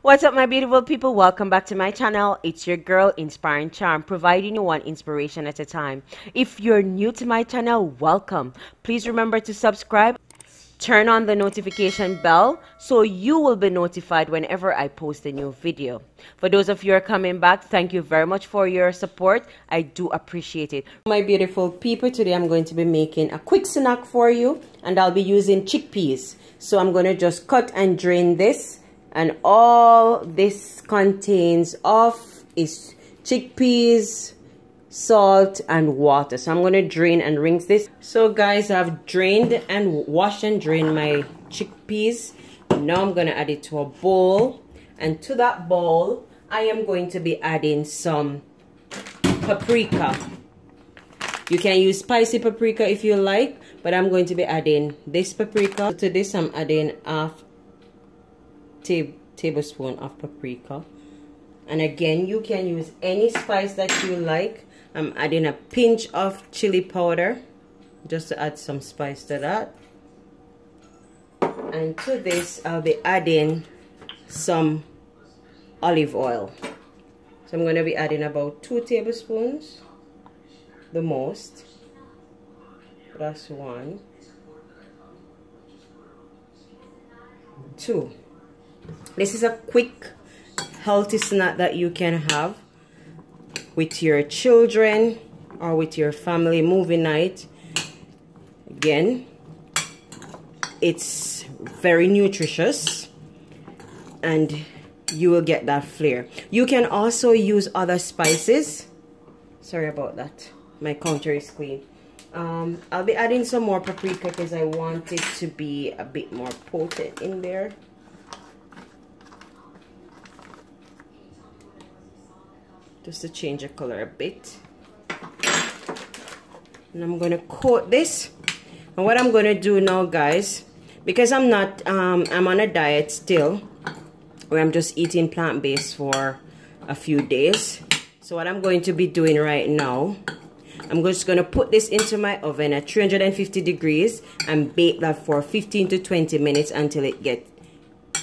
What's up, my beautiful people? Welcome back to my channel. It's your girl, Inspiring Charm, providing you one inspiration at a time. If you're new to my channel, welcome. Please remember to subscribe. Turn on the notification bell so you will be notified whenever I post a new video. For those of you who are coming back, thank you very much for your support. I do appreciate it. My beautiful people, today I'm going to be making a quick snack for you, and I'll be using chickpeas. So I'm going to just cut and drain this, and all this contains of is chickpeas, salt and water. So I'm going to drain and rinse this. So guys, I've drained and washed and drained my chickpeas. Now I'm going to add it to a bowl, and to that bowl I am going to be adding some paprika. You can use spicy paprika if you like, but I'm going to be adding this paprika. To this I'm adding half tablespoon of paprika, and again you can use any spice that you like. I'm adding a pinch of chili powder just to add some spice to that, and to this I'll be adding some olive oil. So I'm going to be adding about 2 tablespoons, the most. That's 1, 2. This is a quick, healthy snack that you can have with your children or with your family movie night. Again, it's very nutritious and you will get that flair. You can also use other spices. Sorry about that, my counter is clean. I'll be adding some more paprika because I want it to be a bit more potent in there. Just to change the color a bit. And I'm going to coat this. And what I'm going to do now, guys, because I'm on a diet still, where I'm just eating plant-based for a few days. So what I'm going to be doing right now, I'm just going to put this into my oven at 350 degrees and bake that for 15 to 20 minutes until it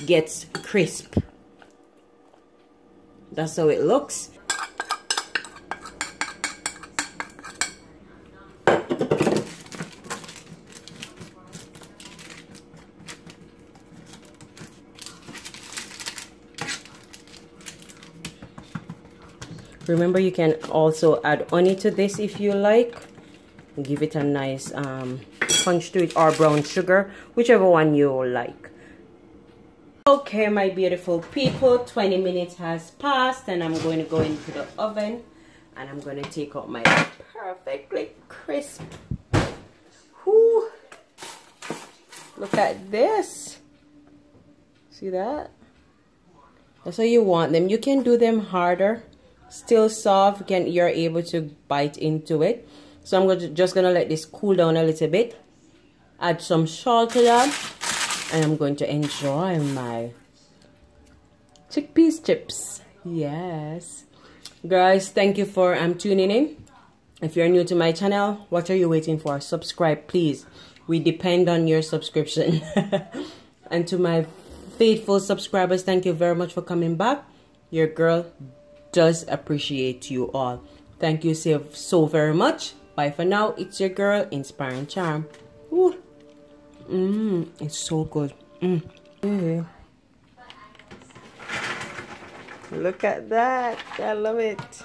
gets crisp. That's how it looks. Remember, you can also add honey to this if you like. Give it a nice punch to it, or brown sugar, whichever one you like. Okay, my beautiful people, 20 minutes has passed, and I'm going to go into the oven, and I'm going to take out my perfectly crisp. Whoo! Look at this. See that? That's how you want them. You can do them harder. Still soft, you're able to bite into it. So I'm just gonna let this cool down a little bit, add some salt to that, and I'm going to enjoy my chickpeas chips. Yes, guys, thank you for tuning in. If you're new to my channel, what are you waiting for? Subscribe, please. We depend on your subscription. And to my faithful subscribers, thank you very much for coming back. Your girl does appreciate you all. Thank you so very much. Bye for now. It's your girl, Inspiring Charm. Ooh. It's so good. Look at that. I love it.